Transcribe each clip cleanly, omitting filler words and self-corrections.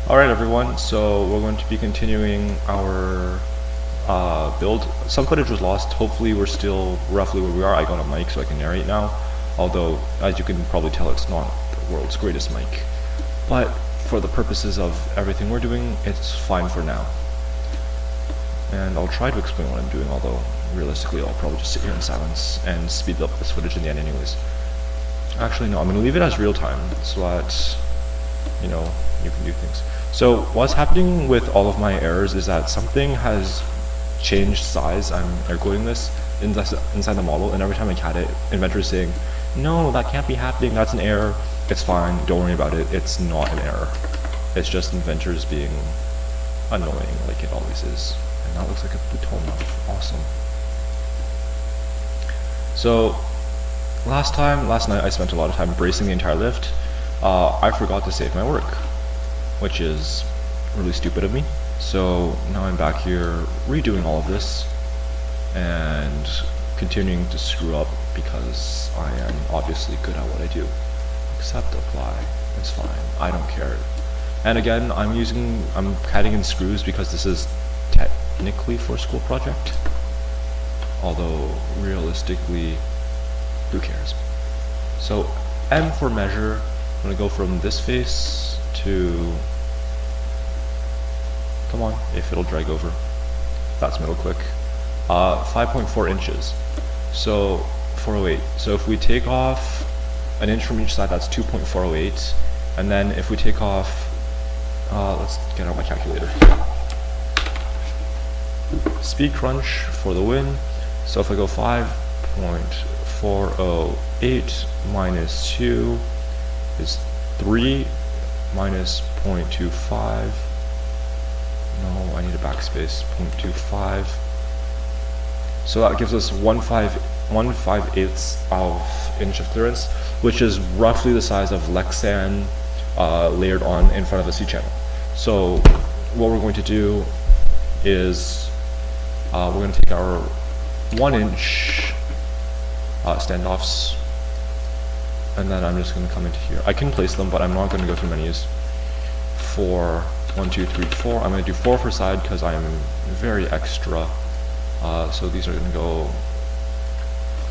Alright everyone, so we're going to be continuing our build. Some footage was lost. Hopefully we're still roughly where we are. I got a mic so I can narrate now, although as you can probably tell it's not the world's greatest mic. But for the purposes of everything we're doing, it's fine for now. And I'll try to explain what I'm doing, although realistically I'll probably just sit here in silence and speed up this footage in the end anyways. Actually no, I'm going to leave it as real time so that, you know, you can do things. So what's happening with all of my errors is that something has changed size. I'm air quoting this inside the model, and every time I cat it, Inventor is saying, no, that can't be happening, that's an error. It's fine, don't worry about it, it's not an error. It's just Inventor's being annoying like it always is. And that looks like a Pluton now. Awesome. So last night I spent a lot of time bracing the entire lift. I forgot to save my work, which is really stupid of me. So now I'm back here redoing all of this and continuing to screw up because I am obviously good at what I do. Accept, apply, it's fine, I don't care. And again, I'm cutting in screws because this is technically for a school project, although realistically, who cares? So M for measure. I'm going to go from this face to, come on, if it'll drag over, that's middle click, 5.4 inches, so 408. So if we take off an inch from each side, that's 2.408, and then if we take off, let's get out my calculator, speed crunch for the win. So if I go 5.408 minus 2 is 3 minus 0.25. No, I need a backspace. 0.25. So that gives us 1/5 of inch of clearance, which is roughly the size of Lexan layered on in front of a C channel. So what we're going to do is we're going to take our 1 inch standoffs, and then I'm just going to come into here. I can place them, but I'm not going to go through menus. 4, 1, 2, 3, 4. I'm going to do 4 per side because I'm very extra. So these are going to go,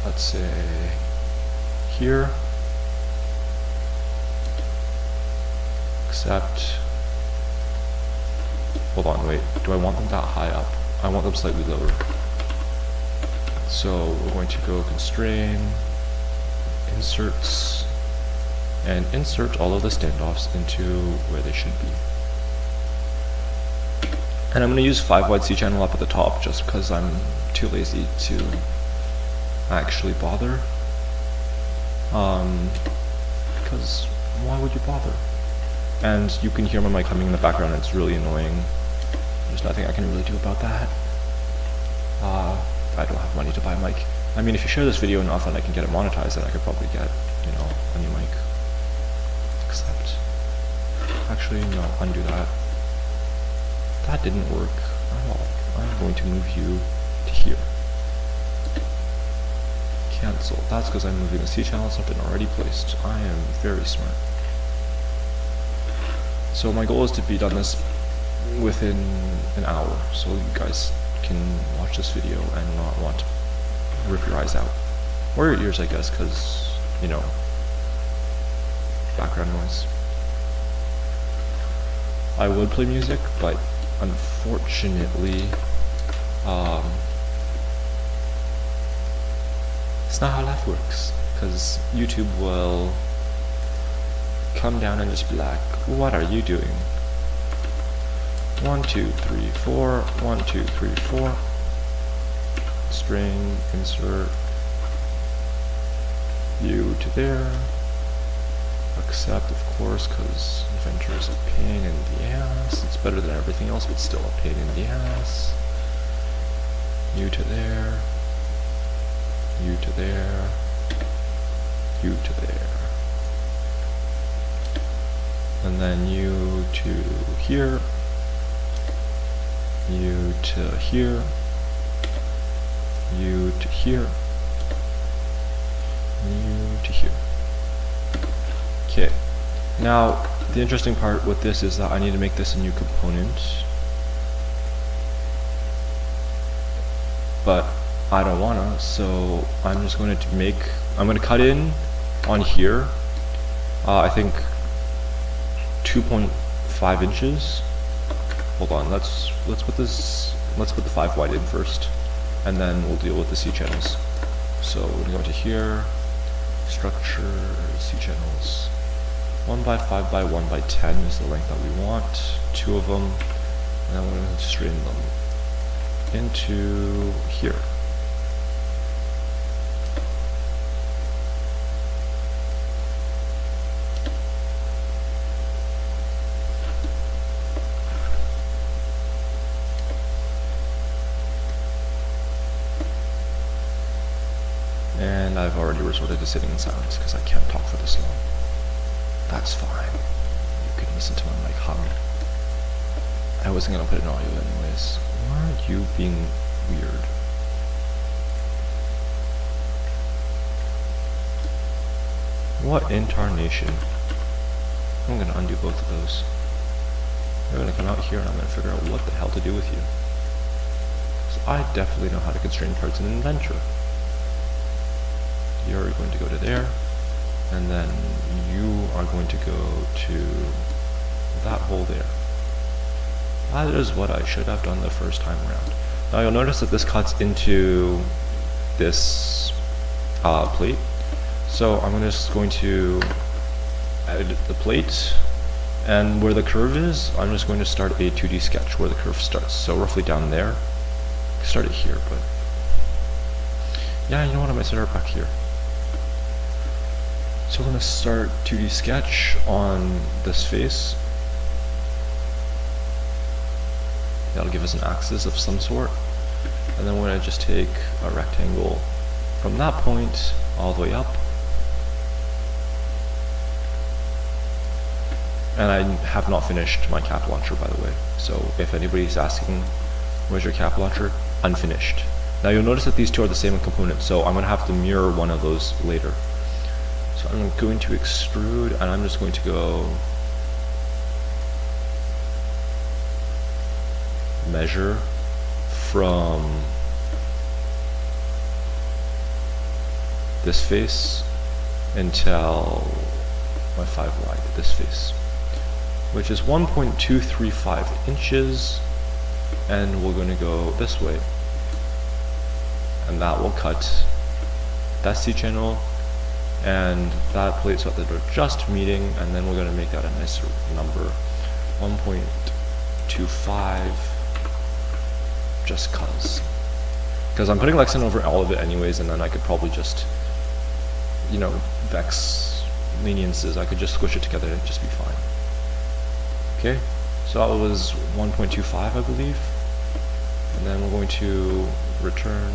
let's say, here. Except, hold on, wait. Do I want them that high up? I want them slightly lower. So we're going to go constrain, inserts, and insert all of the standoffs into where they should be. And I'm going to use 5 wide C channel up at the top just because I'm too lazy to actually bother. Because why would you bother? And you can hear my mic coming in the background, it's really annoying. There's nothing I can really do about that. I don't have money to buy a mic. I mean, if you share this video enough and I can get it monetized, then I could probably get, you know, a new mic. Except, actually, no, undo that. That didn't work at all. I'm going to move you to here. Cancel. That's because I'm moving the C channel, something already placed. I am very smart. So my goal is to be done this within an hour, so you guys can watch this video and not want to rip your eyes out. Or your ears, I guess, because, you know, background noise. I would play music, but unfortunately, it's not how life works, because YouTube will come down and just be like, what are you doing? 1, 2, 3, 4, 1, 2, 3, 4. String, insert, you to there. Accept, of course, because Inventor is a pain in the ass. It's better than everything else, but still a pain in the ass. You to there. You to there. You to there. And then you to here. You to here. You to here. You to here. Okay. Now, The interesting part with this is that I need to make this a new component, but I don't wanna, so I'm just going to I'm going to cut in on here, I think 2.5 inches. Hold on, let's put the 5 wide in first, and then we'll deal with the C channels. So we're gonna go into here, structure, C channels. 1 by 5 by 1 by 10 is the length that we want, 2 of them, and then we're going to straighten them into here. And I've already resorted to sitting in silence because I can't talk for this long. That's fine. You can listen to my mic hum. I wasn't gonna put it in audio anyways. Why are you being weird? What incarnation? I'm gonna undo both of those. You're gonna come out here and I'm gonna figure out what the hell to do with you. So I definitely know how to constrain parts in Inventor. You're going to go to there, and then you are going to go to that hole there. That is what I should have done the first time around. Now you'll notice that this cuts into this plate. So I'm just going to edit the plate, and where the curve is, I'm just going to start a 2D sketch where the curve starts. So roughly down there. Start it here, but yeah, you know what, I might start it back here. So we're going to start 2D sketch on this face. That'll give us an axis of some sort. And then we're going to just take a rectangle from that point all the way up. And I have not finished my cap launcher, by the way. So if anybody's asking, where's your cap launcher? Unfinished. Now you'll notice that these two are the same component, so I'm going to have to mirror one of those later. So I'm going to extrude, and I'm just going to go measure from this face until my 5 wide, this face, which is 1.235 inches, and we're going to go this way, and that will cut that C channel and that plate so that they're just meeting, and then we're going to make that a nicer number, 1.25, just because I'm putting Lexan over all of it anyways, and then I could probably just, you know, VEX leniences, I could just squish it together and it'd just be fine. Okay, so that was 1.25, I believe, and then we're going to return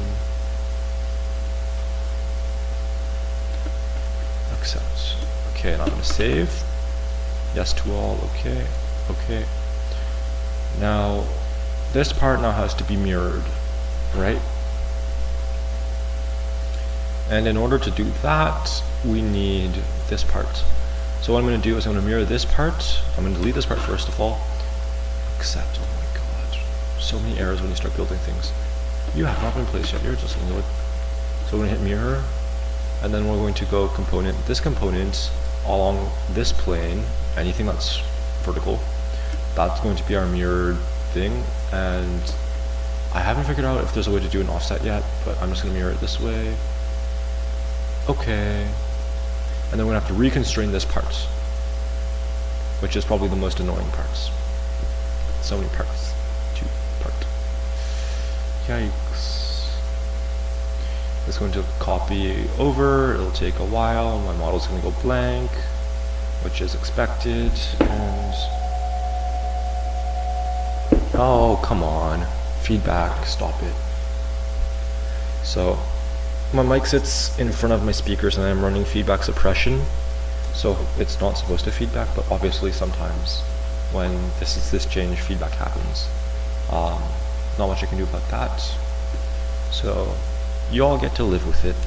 accept. Okay, and I'm going to save. Yes to all. Okay. Okay. Now, this part now has to be mirrored, right? And in order to do that, we need this part. So what I'm going to do is I'm going to mirror this part. I'm going to delete this part first of all. Accept. Oh my god. So many errors when you start building things. You have not been placed yet. You're just going to do it. So we're going to hit mirror. And then we're going to go this component along this plane, anything that's vertical, that's going to be our mirrored thing. And I haven't figured out if there's a way to do an offset yet, but I'm just going to mirror it this way. Okay. And then we're going to have to reconstrain this part, which is probably the most annoying parts. So many parts. 2 part. Yikes. It's going to copy over, it'll take a while, my model's going to go blank, which is expected, and oh, come on, feedback, stop it. So my mic sits in front of my speakers and I'm running feedback suppression, so it's not supposed to feedback, but obviously sometimes when this change, feedback happens. Not much I can do about that, so you all get to live with it.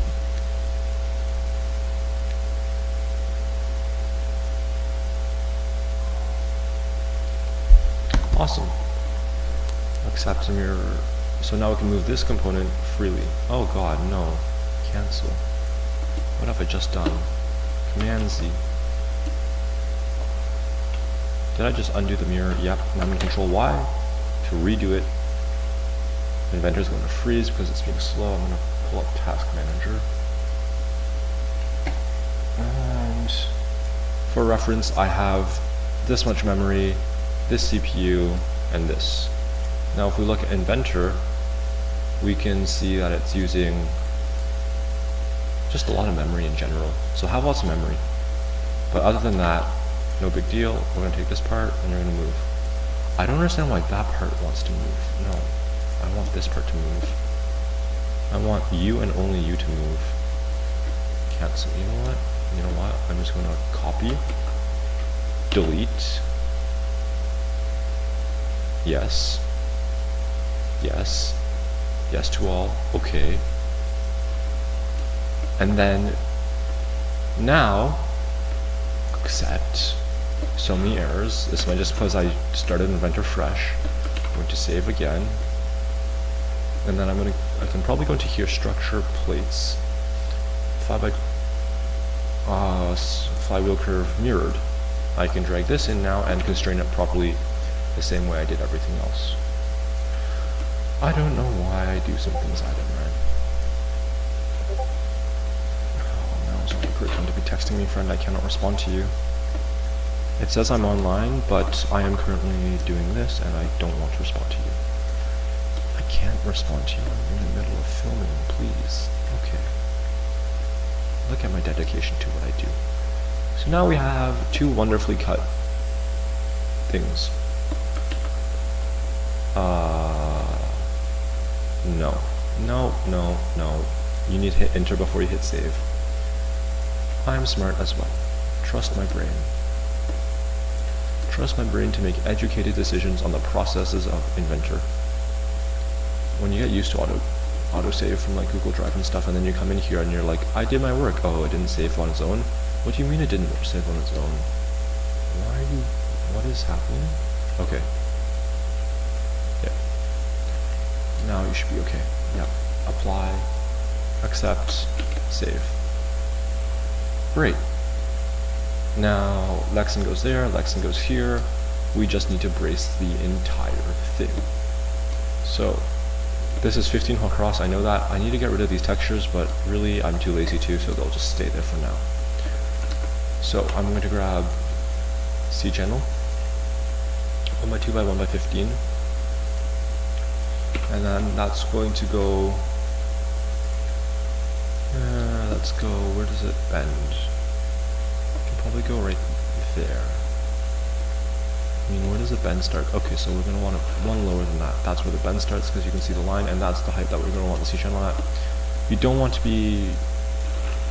Awesome. Accept the mirror. So now we can move this component freely. Oh god, no. Cancel. What have I just done? Command Z. Did I just undo the mirror? Yep. Now I'm going to control Y to redo it. Inventor is going to freeze because it's being slow. I'm going to pull up Task Manager. And for reference, I have this much memory, this CPU, and this. Now if we look at Inventor, we can see that it's using just a lot of memory in general. So have lots of memory. But other than that, no big deal. We're going to take this part and you're going to move. I don't understand why that part wants to move. No, I want this part to move. I want you and only you to move. Cancel. You know what? You know what? I'm just going to copy, delete, yes, yes, yes to all, okay. And then now accept. So many errors. This might just because I started Inventor fresh. I'm going to save again. And then I can probably go into here, structure plates. 5 by flywheel curve mirrored. I can drag this in now and constrain it properly the same way I did everything else. I don't know why I do some things I don't know. Oh, now is not a great time to be texting me, friend. I cannot respond to you. It says I'm online, but I am currently doing this and I don't want to respond to you. I can't respond to you. I'm in the middle of filming, please. Okay. Look at my dedication to what I do. So now we have two wonderfully cut things. No. No, no, no. You need to hit enter before you hit save. I'm smart as well. Trust my brain. Trust my brain to make educated decisions on the processes of Inventor. When you get used to autosave from like Google Drive and stuff, and then you come in here and you're like, I did my work. Oh, it didn't save on its own? What do you mean it didn't save on its own? What is happening? Okay. Yeah. Now you should be okay. Yeah. Apply, accept, save. Great. Now, Lexan goes there, Lexan goes here. We just need to brace the entire thing. So, this is 15 across, I know that. I need to get rid of these textures, but really I'm too lazy to, so they'll just stay there for now. So, I'm going to grab C channel, 1x2 by 1x15. And then that's going to go, let's go, where does it bend? Probably go right there. I mean, where does the bend start? Okay, so we're going to want one lower than that. That's where the bend starts because you can see the line, and that's the height that we're going to want the C-channel at. You don't want to be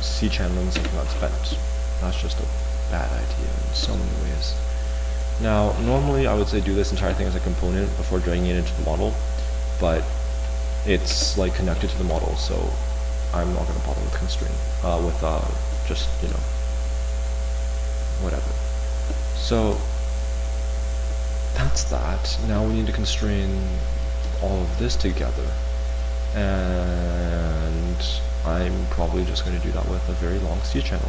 C-channeling something that's bent. That's just a bad idea in so many ways. Now, normally I would say do this entire thing as a component before dragging it into the model, but it's like connected to the model, so I'm not going to bother with constraint, just, you know, whatever. So that's that. Now we need to constrain all of this together, and I'm probably just going to do that with a very long C channel.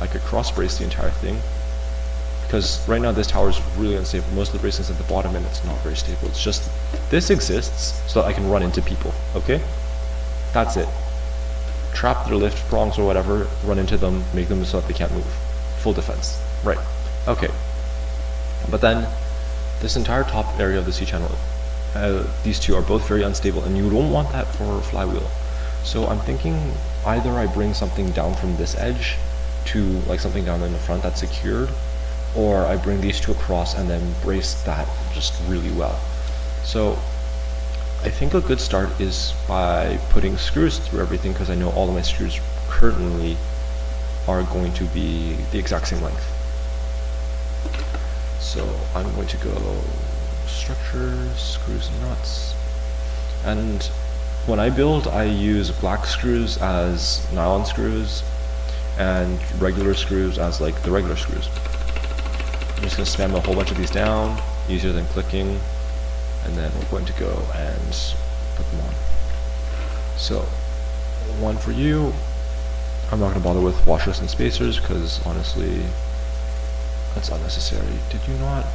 I could cross brace the entire thing because right now this tower is really unstable. Most of the bracing is at the bottom and it's not very stable. It's just this exists so that I can run into people. Okay, that's it. Trap their lift prongs or whatever, run into them, make them so that they can't move. Full defense. Right. Okay. But then, this entire top area of the C-channel, these two are both very unstable, and you don't want that for flywheel. So I'm thinking either I bring something down from this edge to like something down in the front that's secured, or I bring these two across and then brace that just really well. So I think a good start is by putting screws through everything, because I know all of my screws currently are going to be the exact same length. So I'm going to go structure, screws and nuts. And when I build, I use black screws as nylon screws and regular screws as like the regular screws. I'm just going to spam a whole bunch of these down, easier than clicking, and then we're going to go and put them on. So, one for you. I'm not going to bother with washers and spacers because honestly, that's unnecessary. Did you not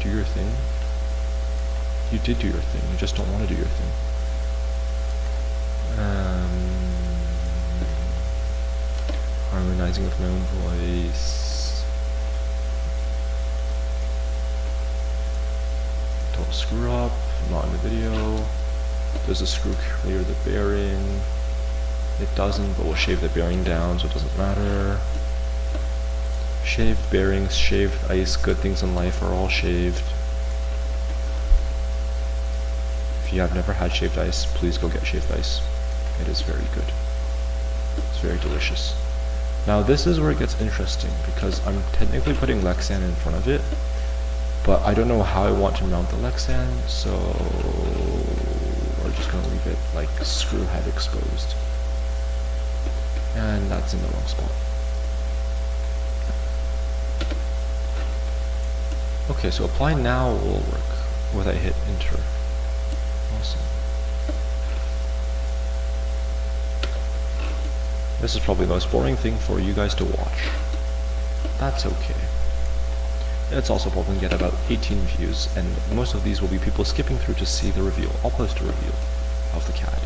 do your thing? You did do your thing, you just don't want to do your thing. Harmonizing with my own voice. Don't screw up, not in the video. Does the screw clear the bearing? It doesn't, but we'll shave the bearing down so it doesn't matter. Shaved bearings, shaved ice, good things in life are all shaved. If you have never had shaved ice, please go get shaved ice. It is very good. It's very delicious. Now this is where it gets interesting because I'm technically putting Lexan in front of it, but I don't know how I want to mount the Lexan, so we're just going to leave it like screw head exposed. And that's in the wrong spot. Okay, so apply now will work when I hit enter. Awesome. This is probably the most boring thing for you guys to watch. That's okay. It's also probably going to get about 18 views, and most of these will be people skipping through to see the reveal. I'll post a reveal of the CAD.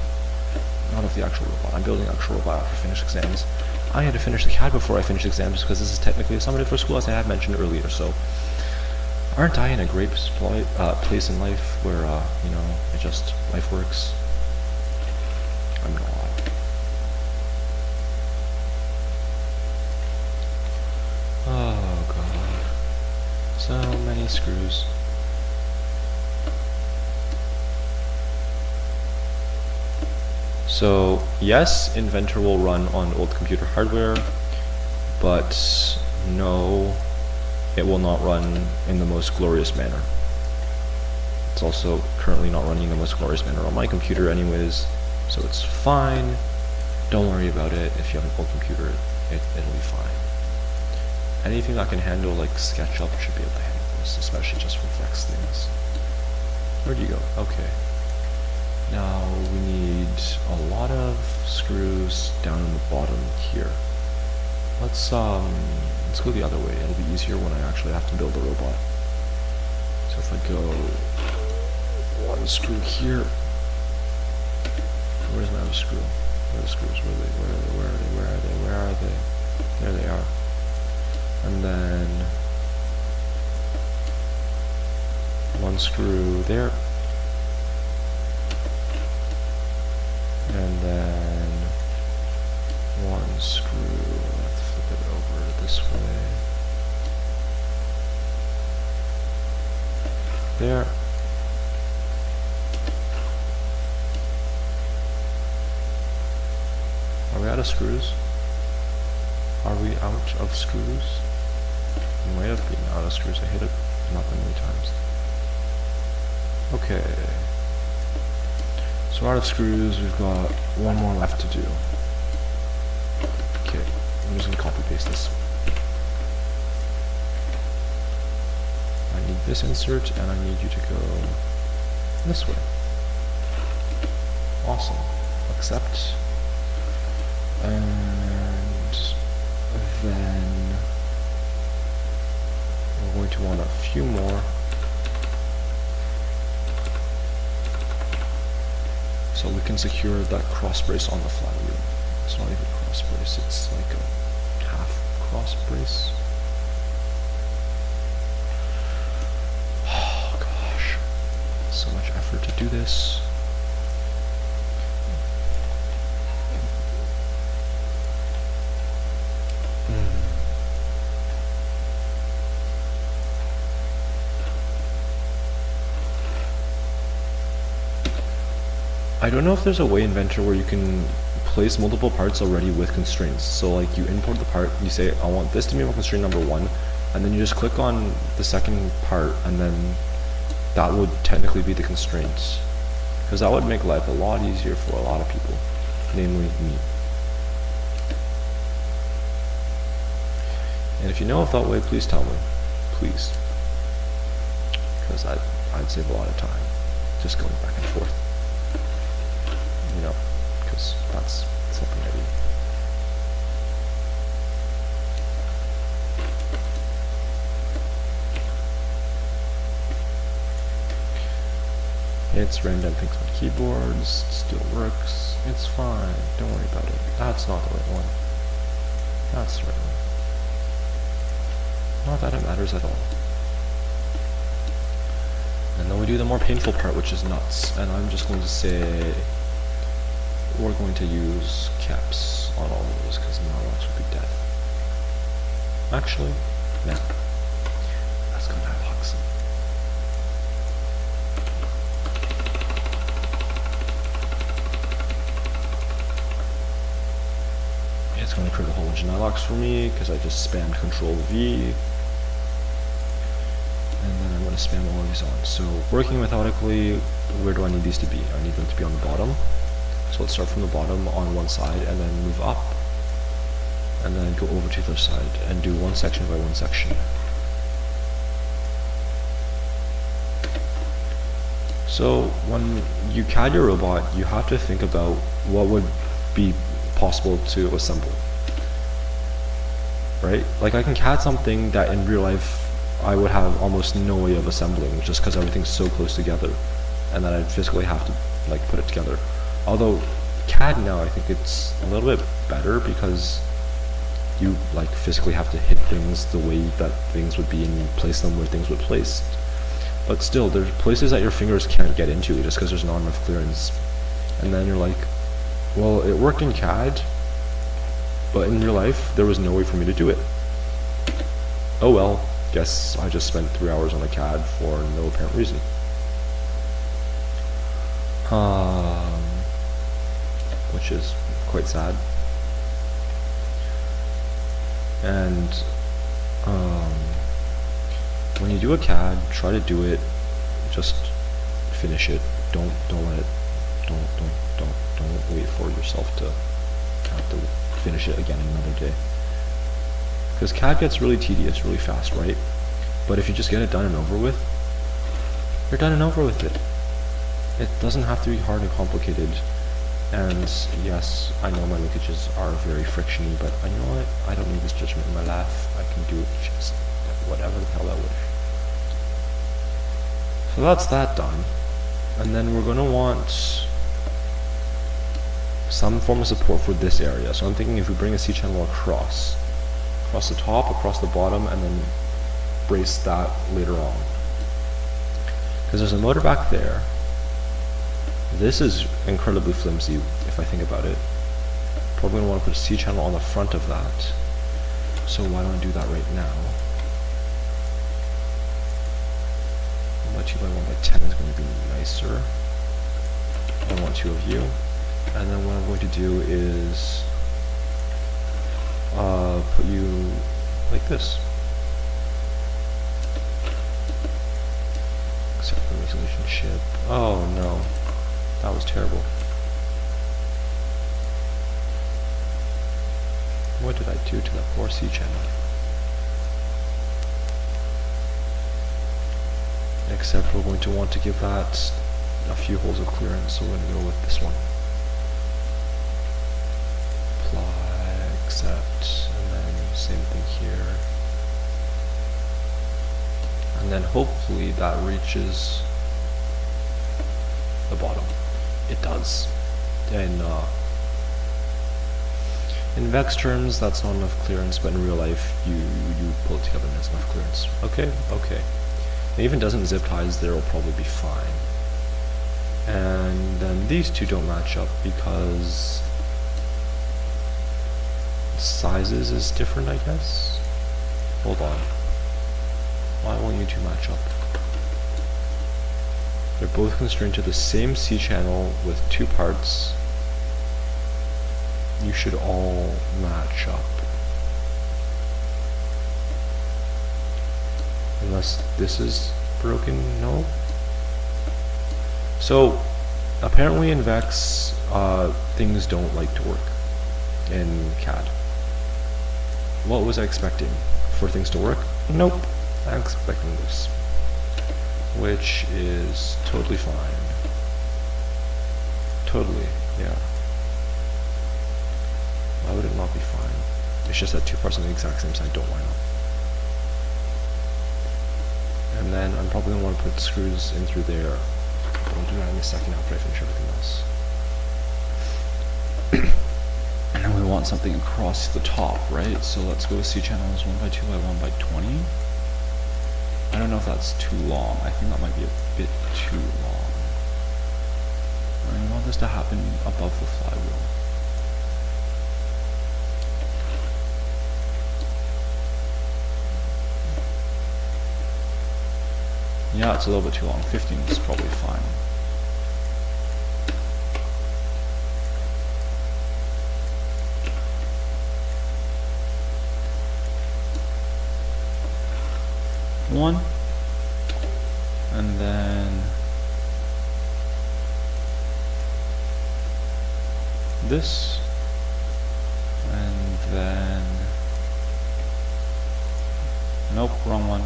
Not of the actual robot. I'm building an actual robot after finished exams. I had to finish the CAD before I finished exams because this is technically a summative for school, as I had mentioned earlier, so aren't I in a great place in life where, you know, life works? I'm not. Oh god. So many screws. So, yes, Inventor will run on old computer hardware, but no, it will not run in the most glorious manner. It's also currently not running in the most glorious manner on my computer anyways, so it's fine. Don't worry about it. If you have an old computer, it'll be fine. Anything that can handle like SketchUp should be able to handle this, especially just for VEX things. Where'd you go? Okay. Now we need a lot of screws down in the bottom here. Let's go the other way. It'll be easier when I actually have to build a robot. So if I go one screw here, where's my other screw? Where are the screws? Where are they? There they are. And then one screw there. And then one screw, let's flip it over this way. There. Are we out of screws? Are we out of screws? We might have been out of screws. I hit it not that many times. Okay. So out of screws, we've got one more left to do. Okay, I'm just gonna copy paste this. I need this insert, and I need you to go this way. Awesome. Accept. And then we're going to want a few more. So we can secure that cross brace on the flywheel. It's not even a cross brace, it's like a half cross brace. Oh gosh, so much effort to do this. I don't know if there's a way in Inventor where you can place multiple parts already with constraints. So like you import the part, you say I want this to be my constraint number 1, and then you just click on the second part, and then that would technically be the constraint. Because that would make life a lot easier for a lot of people, namely me. And if you know of that way, please tell me. please. Because I'd save a lot of time just going back and forth. You know, because that's something I do. It's random things on keyboards, it still works, it's fine, don't worry about it. That's not the right one. That's the right one. Not that it matters at all. And then we do the more painful part, which is nuts. And I'm just going to say we're going to use caps on all of those because nuts would be death. Actually, no. That's going to have Huxley. It's going to create a whole bunch of nylocks for me because I just spammed Control V. And then I'm going to spam all of these on. So working methodically, where do I need these to be? I need them to be on the bottom. So let's start from the bottom on one side and then move up. And then go over to the other side and do one section by one section. So when you CAD your robot, you have to think about what would be possible to assemble. Right? Like I can CAD something that in real life I would have almost no way of assembling just because everything's so close together and that I'd physically have to like put it together. Although CAD now I think it's a little bit better because you like physically have to hit things the way that things would be and place them where things would place. But still, there's places that your fingers can't get into just because there's not enough clearance. And then you're like, well, it worked in CAD, but in real life there was no way for me to do it. Oh well. Guess I just spent 3 hours on a CAD for no apparent reason. Which is quite sad. And when you do a CAD, try to do it, just finish it. Don't let it, don't wait for yourself to have to finish it again another day. Because CAD gets really tedious really fast, right? But if you just get it done and over with, you're done and over with it. It doesn't have to be hard and complicated. And yes, I know my linkages are very frictiony, but you know what? I don't need this judgment in my life. I can do it just whatever the hell I wish. So that's that done. And then we're going to want some form of support for this area. So I'm thinking if we bring a C-channel across the top, across the bottom, and then brace that later on. Because there's a motor back there. This is incredibly flimsy if I think about it. Probably going to want to put a C-channel on the front of that. So why don't I do that right now? 1x2 by 1x10 is going to be nicer. I want 2 of you. And then what I'm going to do is put you like this. Except for resolution ship. Oh no, that was terrible. What did I do to that poor C channel? Except we're going to want to give that a few holes of clearance, so we're going to go with this one. Apply, accept, and then same thing here. And then hopefully that reaches the bottom. It does. And in VEX terms, that's not enough clearance, but in real life, you pull it together and it's enough clearance. Okay, okay. It even doesn't zip ties, there will probably be fine. And then these two don't match up because sizes is different, I guess. Hold on. Why won't you two match up? They're both constrained to the same C channel with 2 parts. You should all match up. Unless this is broken, no? So, apparently in VEX, things don't like to work in CAD. What was I expecting? For things to work? Nope. I'm expecting this, which is totally fine. Totally, yeah. Why would it not be fine? It's just that two parts on the exact same side don't line up. And then I'm probably going to want to put screws in through there. I'll do that in a second after I finish everything else. And then we want something across the top, right? So let's go C channels 1 by 2 by 1 by 20. I don't know if that's too long. I think that might be a bit too long. I want this to happen above the flywheel. Yeah, it's a little bit too long. 15 is probably fine. One, and then this, and then nope, wrong one.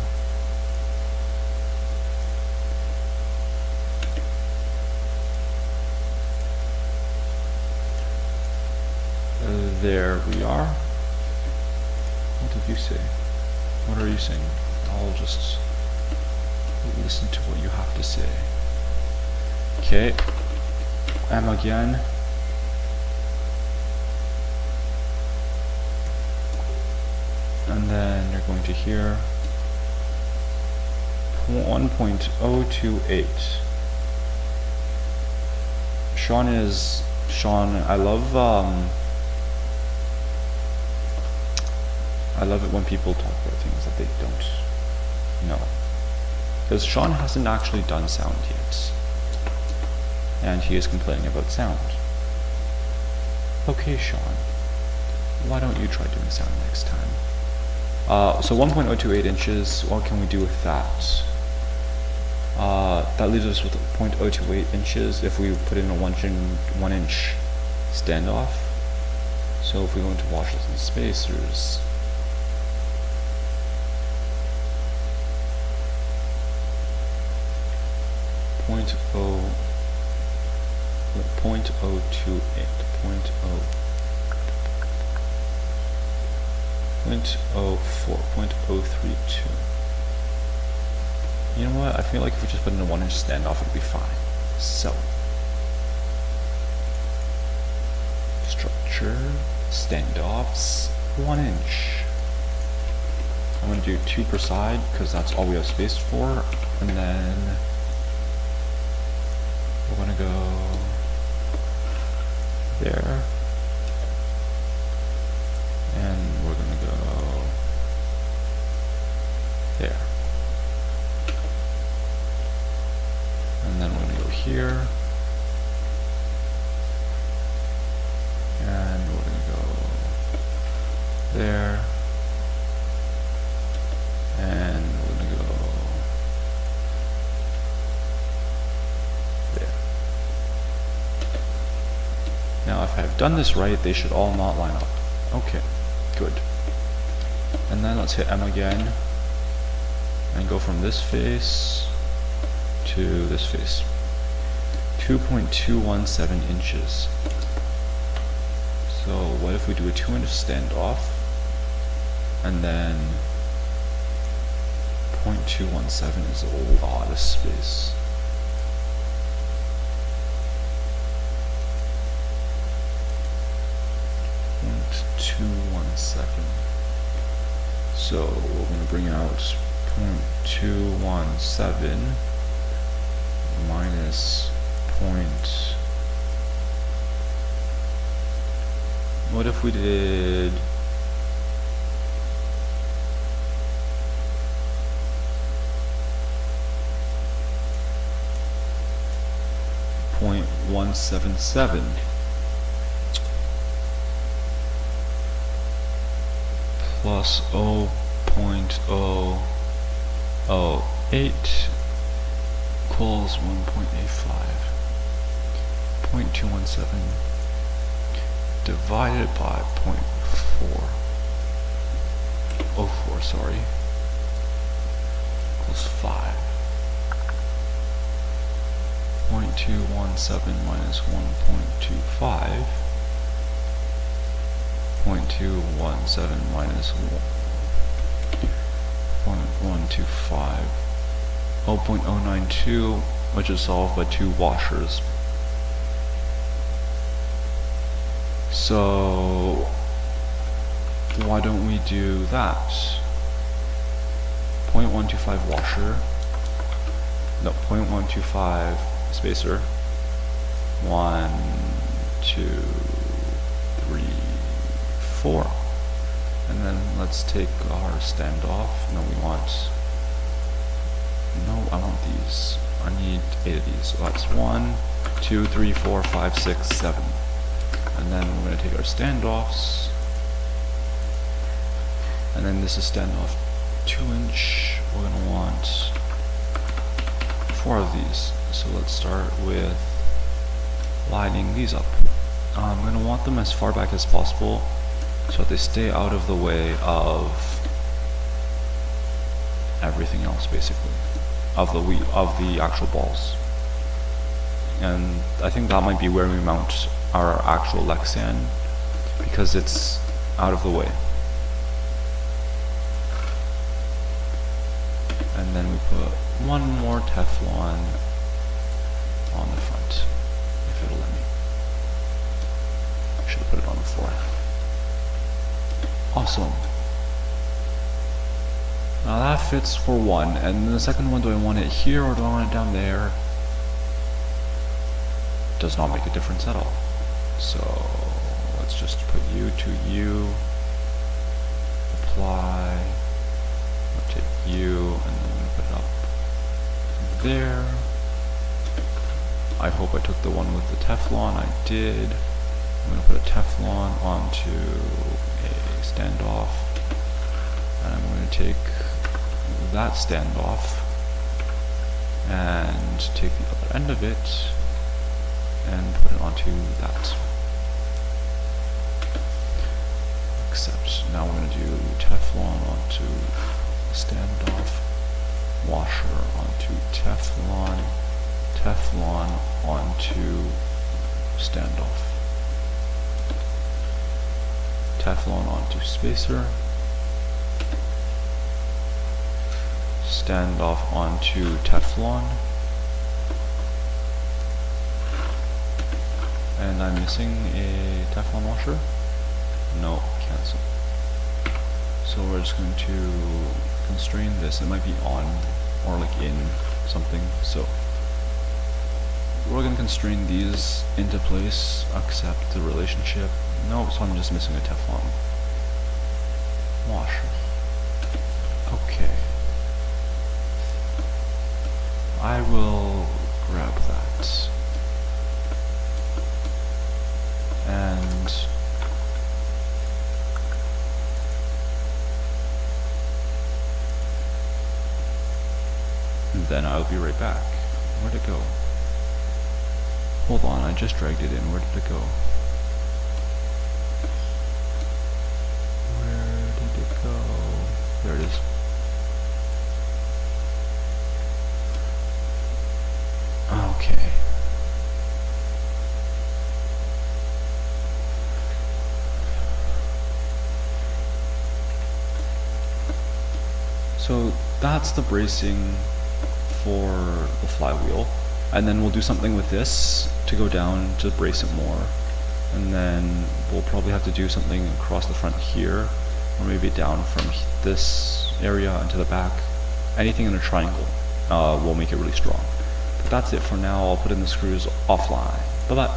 There we are. What did you say? What are you saying? I'll just listen to what you have to say. Okay, M again. And then you're going to here 1.028. Sean, I love it when people talk about things that they don't know. Because Sean hasn't actually done sound yet. And he is complaining about sound. Okay, Sean. Why don't you try doing sound next time? So 1.028 inches, what can we do with that? That leaves us with 0.028 inches if we put in a 1 inch standoff. So if we go into washers and spacers, .028, 0.04, 0.032. You know what? I feel like if we just put in a 1 inch standoff, it'd be fine. So, structure, standoffs, 1 inch. I'm going to do 2 per side because that's all we have space for, and then we're going to go there, and we're going to go there, and then we're going to go here, and we're going to go there, and we're going to go there. Now if I've done this right, they should all not line up. Okay, good. And then let's hit M again and go from this face to this face. 2.217 inches. So what if we do a 2 inch standoff and then 0.217 is a lot of space. So we're going to bring out 0.217 minus what if we did 0.177 plus 0.008 equals 1.85. 0.217 divided by 0.404, sorry. equals 5. 0.217 minus 1.25. 0.217 minus 1.125. 0.092, which is solved by 2 washers. So why don't we do that? 0.125 washer. No, 0.125 spacer. 1, 2, 3, 4. And then let's take our standoff. No, I want these. I need 8 of these. So that's 1, 2, 3, 4, 5, 6, 7. And then we're going to take our standoffs. And then this is standoff 2-inch. We're going to want 4 of these. So let's start with lining these up. I'm going to want them as far back as possible so that they stay out of the way of everything else, basically, of the actual balls. And I think that might be where we mount our actual Lexan, because it's out of the way. And then we put one more Teflon on the front, if it'll let me. I should have put it on the floor. Awesome. Now that fits for one, and the second one, do I want it here or do I want it down there? Does not make a difference at all. So let's just put U to U, apply, rotate U, and then I'm going to put it up there. I hope I took the one with the Teflon. I did. I'm going to put a Teflon onto a standoff, and I'm going to take that standoff and take the other end of it and put it onto that. Except now we're going to do Teflon onto standoff, washer onto Teflon, Teflon onto standoff, Teflon onto spacer, standoff onto Teflon, and I'm missing a Teflon washer. No, cancel. So we're just going to constrain this. It might be on or like in something. So we're going to constrain these into place, accept the relationship. No, so I'm just missing a Teflon washer. Okay. I will grab that. And then I'll be right back. Where'd it go? Hold on, I just dragged it in. Where did it go? Where did it go? There it is. Okay. So that's the bracing for the flywheel, and then we'll do something with this to go down to brace it more, and then we'll probably have to do something across the front here, or maybe down from this area into the back. Anything in a triangle will make it really strong. But that's it for now. I'll put in the screws offline. Bye bye.